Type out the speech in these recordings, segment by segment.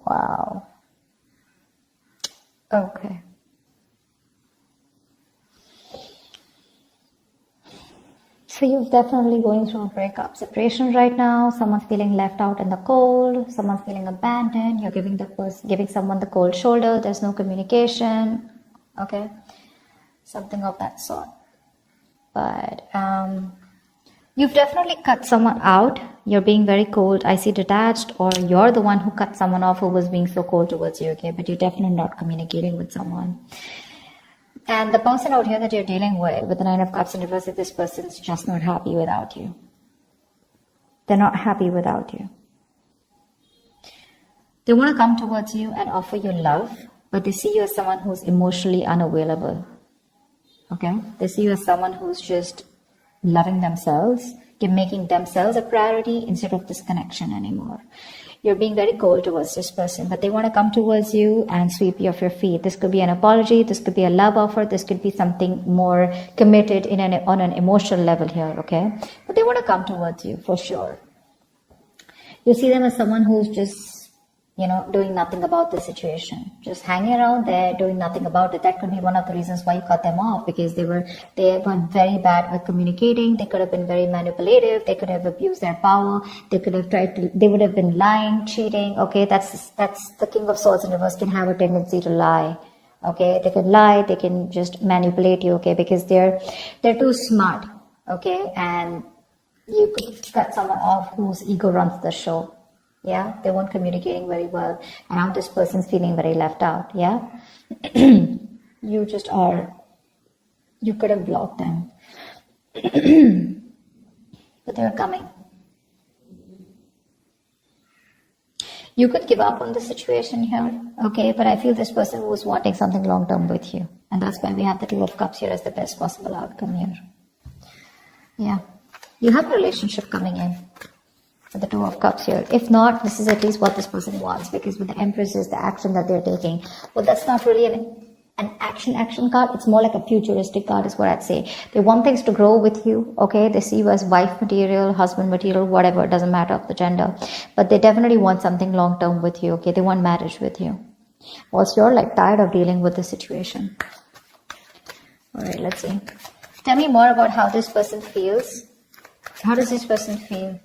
Wow. Okay. So you're definitely going through a breakup, separation right now. Someone's feeling left out in the cold. Someone's feeling abandoned. You're giving someone the cold shoulder. There's no communication. Okay, something of that sort. But you've definitely cut someone out. You're being very cold. I see detached, or you're the one who cut someone off who was being so cold towards you. Okay, but you're definitely not communicating with someone. And the person out here that you're dealing with the Nine of Cups in reverse, this person's just not happy without you. They're not happy without you. They want to come towards you and offer you love, but they see you as someone who's emotionally unavailable. Okay? They see you as someone who's just loving themselves, making themselves a priority instead of this connection anymore. You're being very cold towards this person, but they want to come towards you and sweep you off your feet. This could be an apology, this could be a love offer, this could be something more committed on an emotional level here, okay? But they want to come towards you for sure. You see them as someone who's just, doing nothing about the situation, just hanging around there, doing nothing about it. That could be one of the reasons why you cut them off, because they were very bad at communicating. They could have been very manipulative. They could have abused their power. They would have been lying, cheating. Okay, that's the King of Swords in reverse can have a tendency to lie. Okay, they can lie. They can just manipulate you. Okay, because they're too smart. Okay, and you could cut someone off whose ego runs the show. Yeah, they weren't communicating very well, and now this person's feeling very left out. Yeah, you could have blocked them, but they're coming. You could give up on the situation here, okay, but I feel this person was wanting something long-term with you, and that's why we have the Two of Cups here as the best possible outcome here. Yeah, you have a relationship coming in. The Two of Cups here. If not, this is at least what this person wants, because with the Empress is the action that they're taking. Well, that's not really an action card. It's more like a futuristic card is what I'd say. They want things to grow with you, okay? They see you as wife material, husband material, whatever. It doesn't matter of the gender. But they definitely want something long-term with you, okay? They want marriage with you. Whilst you're tired of dealing with the situation. All right, let's see. Tell me more about how this person feels. How does this person feel?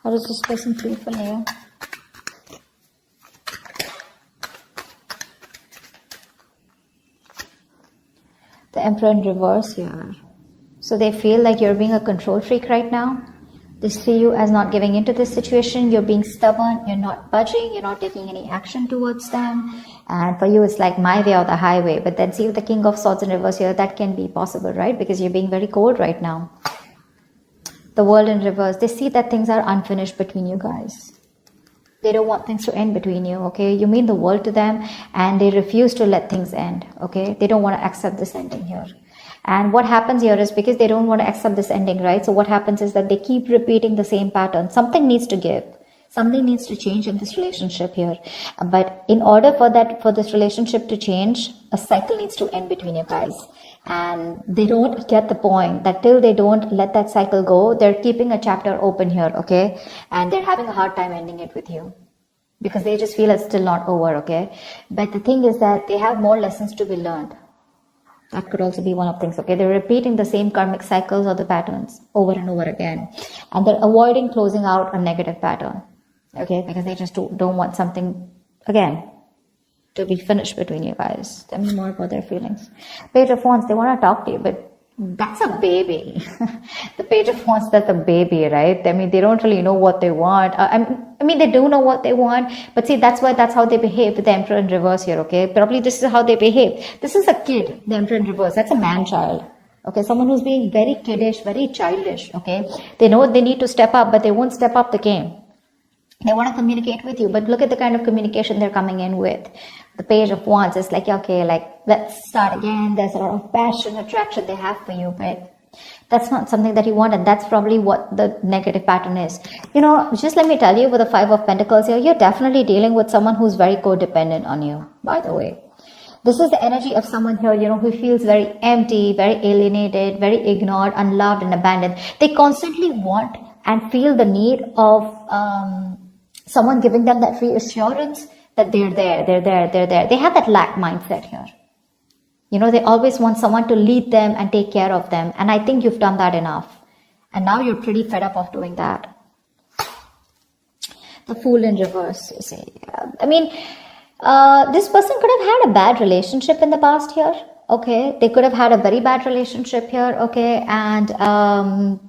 How does this person feel for Leo? The Emperor in reverse here. So they feel like you're being a control freak right now. They see you as not giving into this situation. You're being stubborn. You're not budging. You're not taking any action towards them. And for you, it's like my way or the highway. But then see with the King of Swords in reverse here, that can be possible, right? Because you're being very cold right now. The World in reverse, they see that things are unfinished between you guys. They don't want things to end between you, okay? You mean the world to them, and they refuse to let things end, okay? They don't want to accept this ending here. And what happens here is because they don't want to accept this ending, right? So what happens is that they keep repeating the same pattern. Something needs to give. Something needs to change in this relationship here. But in order for this relationship to change, a cycle needs to end between you guys. And they don't get the point that till they don't let that cycle go, they're keeping a chapter open here, okay? And they're having a hard time ending it with you because they just feel it's still not over, okay? But the thing is that they have more lessons to be learned. That could also be one of the things, okay? They're repeating the same karmic cycles or the patterns over and over again. And they're avoiding closing out a negative pattern, okay? Because they just don't want something, again, to be finished between you guys. Tell me more about their feelings. Page of Wands, they want to talk to you, but that's a baby. The Page of Wands, that's a baby, right? I mean, they don't really know what they want. I mean, they do know what they want, but see, that's how they behave with the Emperor in reverse here, okay? Probably this is how they behave. This is a kid, the Emperor in reverse. That's a man-child. Okay, someone who's being very kiddish, very childish, okay? They know they need to step up, but they won't step up the game. They want to communicate with you, but look at the kind of communication they're coming in with. The Page of Wands is like, okay, let's start again. There's a lot of passion, attraction they have for you, but that's not something that you want, and that's probably what the negative pattern is. Just let me tell you, with the Five of Pentacles here, you're definitely dealing with someone who's very codependent on you, by the way. This is the energy of someone here, who feels very empty, very alienated, very ignored, unloved, and abandoned. They constantly want and feel the need of someone giving them that reassurance that they're there. They have that lack mindset here. You know, they always want someone to lead them and take care of them. And I think you've done that enough. And now you're pretty fed up of doing that. The Fool in reverse, you see. I mean, this person could have had a bad relationship in the past here. Okay, they could have had a very bad relationship here. Okay, and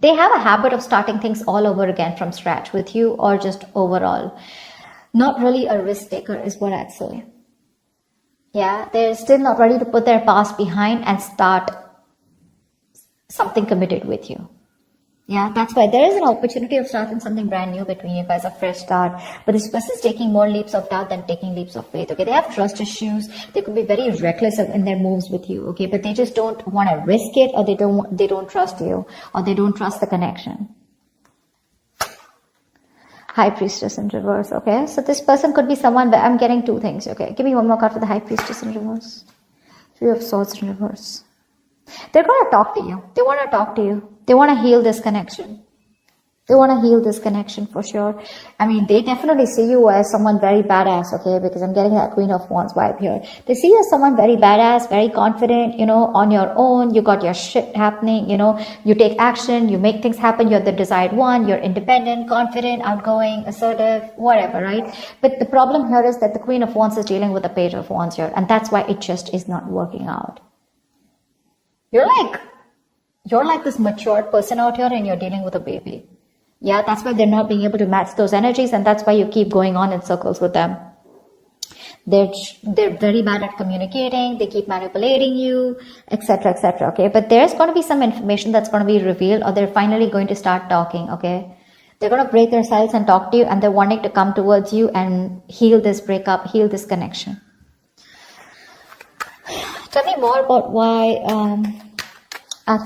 they have a habit of starting things all over again from scratch with you, or just overall. Not really a risk taker is what I'd say. Yeah, they're still not ready to put their past behind and start something committed with you. Yeah, that's why there is an opportunity of starting something brand new between you guys, a fresh start. But this person is taking more leaps of doubt than taking leaps of faith. Okay, they have trust issues. They could be very reckless in their moves with you. Okay, but they just don't want to risk it, or they don't trust you, or they don't trust the connection. High Priestess in reverse. Okay, so this person could be someone where I'm getting two things. Okay, give me one more card for the High Priestess in reverse. Three of Swords in reverse. They're going to talk to you. They want to talk to you. They want to heal this connection. They want to heal this connection for sure. I mean, they definitely see you as someone very badass, okay? Because I'm getting that Queen of Wands vibe here. They see you as someone very badass, very confident, you know, on your own. You got your shit happening, you know. You take action, you make things happen. You're the desired one. You're independent, confident, outgoing, assertive, whatever, right? But the problem here is that the Queen of Wands is dealing with the Page of Wands here. And that's why it just is not working out. You're like this matured person out here, and you're dealing with a baby. Yeah, that's why they're not being able to match those energies, and that's why you keep going on in circles with them. They're very bad at communicating. They keep manipulating you, etc., etc. Okay, but there's going to be some information that's going to be revealed, or they're finally going to start talking. Okay, they're going to break their silence and talk to you, and they're wanting to come towards you and heal this breakup, heal this connection. Tell me more about why. Tell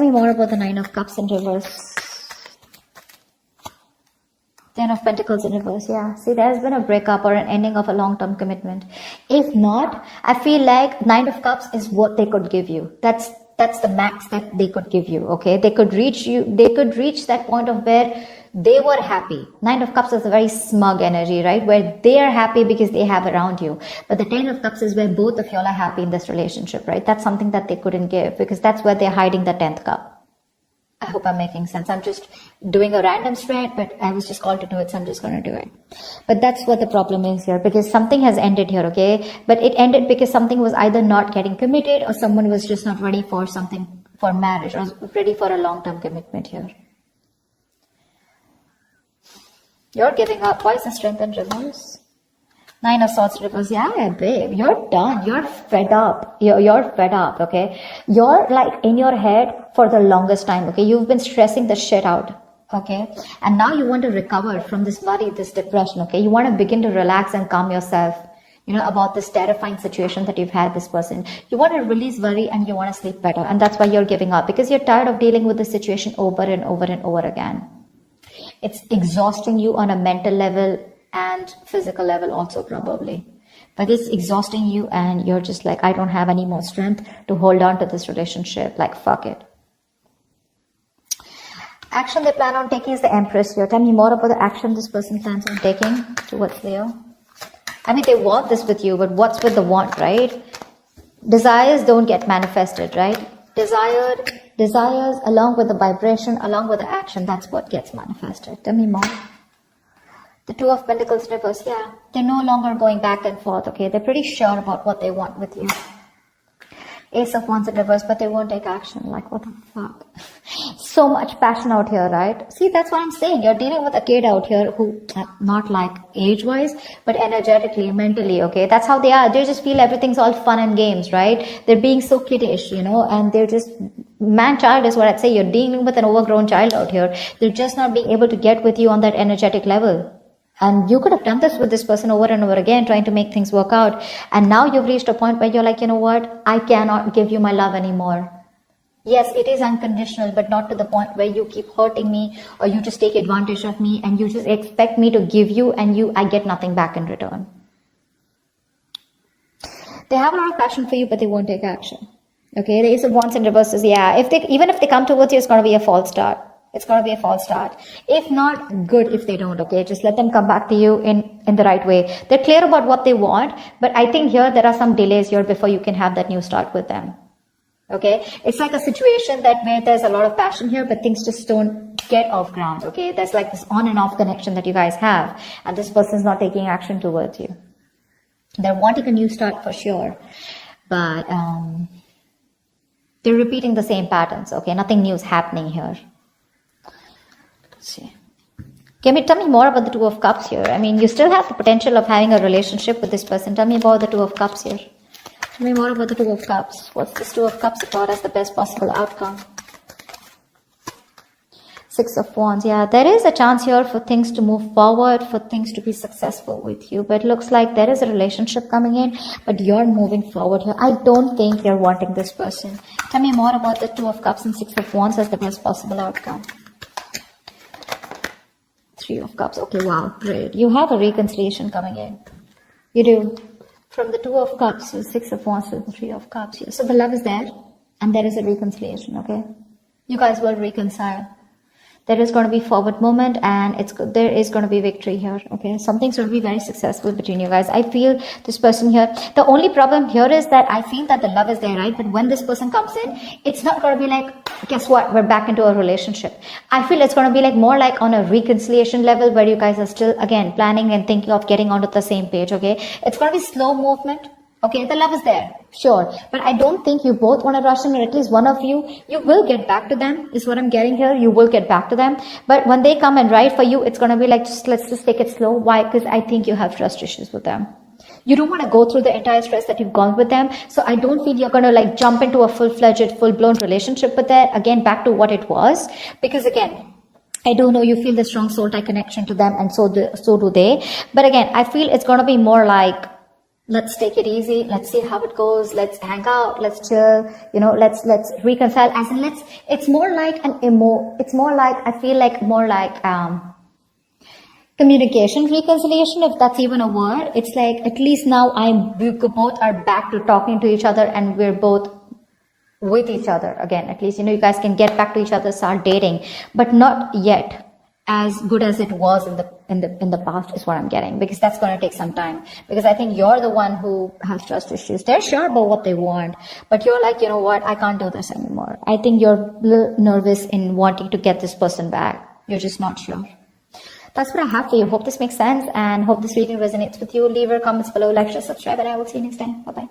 me more about the Nine of Cups in reverse. Ten of Pentacles in reverse. Yeah, see, there's been a breakup or an ending of a long-term commitment. If not, I feel like Nine of Cups is what they could give you. That's the max that they could give you. Okay, they could reach that point of where they were happy. Nine of Cups is a very smug energy, right? Where they are happy because they have around you. But the Ten of Cups is where both of y'all are happy in this relationship, right? That's something that they couldn't give, because that's where they're hiding the 10th cup. I hope I'm making sense. I'm just doing a random spread, but I was just called to do it, so I'm just going to do it. But that's what the problem is here, because something has ended here, okay? But it ended because something was either not getting committed, or someone was just not ready for something, for marriage, or ready for a long-term commitment here. You're giving up. Why is the Strength in reverse? Nine of Swords reverse. Yeah, babe. You're done. You're fed up. You're fed up, okay? You're like in your head for the longest time, okay? You've been stressing the shit out, okay? And now you want to recover from this worry, this depression, okay? You want to begin to relax and calm yourself, you know, about this terrifying situation that you've had this person. You want to release worry, and you want to sleep better. And that's why you're giving up, because you're tired of dealing with this situation over and over and over again. It's exhausting you on a mental level and physical level also, probably. But it's exhausting you, and you're just like, I don't have any more strength to hold on to this relationship. Like, fuck it. Action they plan on taking is the Empress here. Tell me more about the action this person plans on taking towards Leo. I mean, they want this with you, but what's with the want, right? Desires don't get manifested, right? Desires along with the vibration, along with the action, that's what gets manifested. Tell me more. The Two of Pentacles reverse. Yeah, they're no longer going back and forth, okay? They're pretty sure about what they want with you. Ace of Wands in reverse, but they won't take action. Like, what the fuck? So much passion out here, right? See, that's what I'm saying. You're dealing with a kid out here who, not like age-wise, but energetically, mentally, okay? That's how they are. They just feel everything's all fun and games, right? They're being so kiddish, you know, and they're just, man-child is what I'd say. You're dealing with an overgrown child out here. They're just not being able to get with you on that energetic level. And you could have done this with this person over and over again, trying to make things work out. And now you've reached a point where you're like, you know what? I cannot give you my love anymore. Yes, it is unconditional, but not to the point where you keep hurting me, or you just take advantage of me and you just expect me to give you, and I get nothing back in return. They have a lot of passion for you, but they won't take action. Okay, the Ace of Wands in reverse is, yeah, even if they come towards you, it's going to be a false start. It's going to be a false start. If not, good if they don't, okay? Just let them come back to you in the right way. They're clear about what they want, but I think here there are some delays here before you can have that new start with them. Okay? It's like a situation that where there's a lot of passion here, but things just don't get off ground, okay? There's like this on and off connection that you guys have, and this person's not taking action towards you. They're wanting a new start for sure, but they're repeating the same patterns, okay? Nothing new is happening here. Let's see. Tell me more about the Two of Cups here. I mean, you still have the potential of having a relationship with this person. Tell me about the Two of Cups here. Tell me more about the Two of Cups. What's this Two of Cups about as the best possible outcome? Six of Wands. Yeah, there is a chance here for things to move forward, for things to be successful with you. But it looks like there is a relationship coming in, but you're moving forward here. I don't think you're wanting this person. Tell me more about the Two of Cups and Six of Wands as the best possible outcome. Three of Cups. Okay, wow, great. You have a reconciliation coming in. You do. From the Two of Cups to Six of Wands to the Three of Cups here. So the love is there, and there is a reconciliation, okay? You guys will reconcile. There is going to be forward movement, and there is going to be victory here, okay? Something's going to be very successful between you guys. I feel this person here. The only problem here is that I feel that the love is there, right? But when this person comes in, it's not going to be like, guess what? We're back into a relationship. I feel it's going to be like more like on a reconciliation level where you guys are still, again, planning and thinking of getting onto the same page, okay? It's going to be slow movement. Okay, the love is there, sure. But I don't think you both want to rush in, or at least one of you will get back to them, is what I'm getting here. You will get back to them. But when they come and write for you, it's going to be like, let's just take it slow. Why? Because I think you have trust issues with them. You don't want to go through the entire stress that you've gone with them. So I don't feel you're going to like jump into a full-fledged, full-blown relationship with that. Again, back to what it was. Because again, I don't know, you feel the strong soul tie connection to them, and so do they. But again, I feel it's going to be more like, let's take it easy. Let's see how it goes. Let's hang out. Let's chill. You know, let's reconcile. As in, it's more like it's more like, I feel like more like, communication reconciliation, if that's even a word. It's like, at least now we both are back to talking to each other, and we're both with each other again. At least, you know, you guys can get back to each other, start dating, but not yet as good as it was in the past, is what I'm getting, because that's going to take some time. Because I think you're the one who has trust issues. They're sure about what they want, but you're like, you know what, I can't do this anymore. I think you're a little nervous in wanting to get this person back. You're just not sure. That's what I have for you. Hope this makes sense, and hope this reading resonates with you. Leave your comments below, like, share, subscribe, and I will see you next time. Bye bye.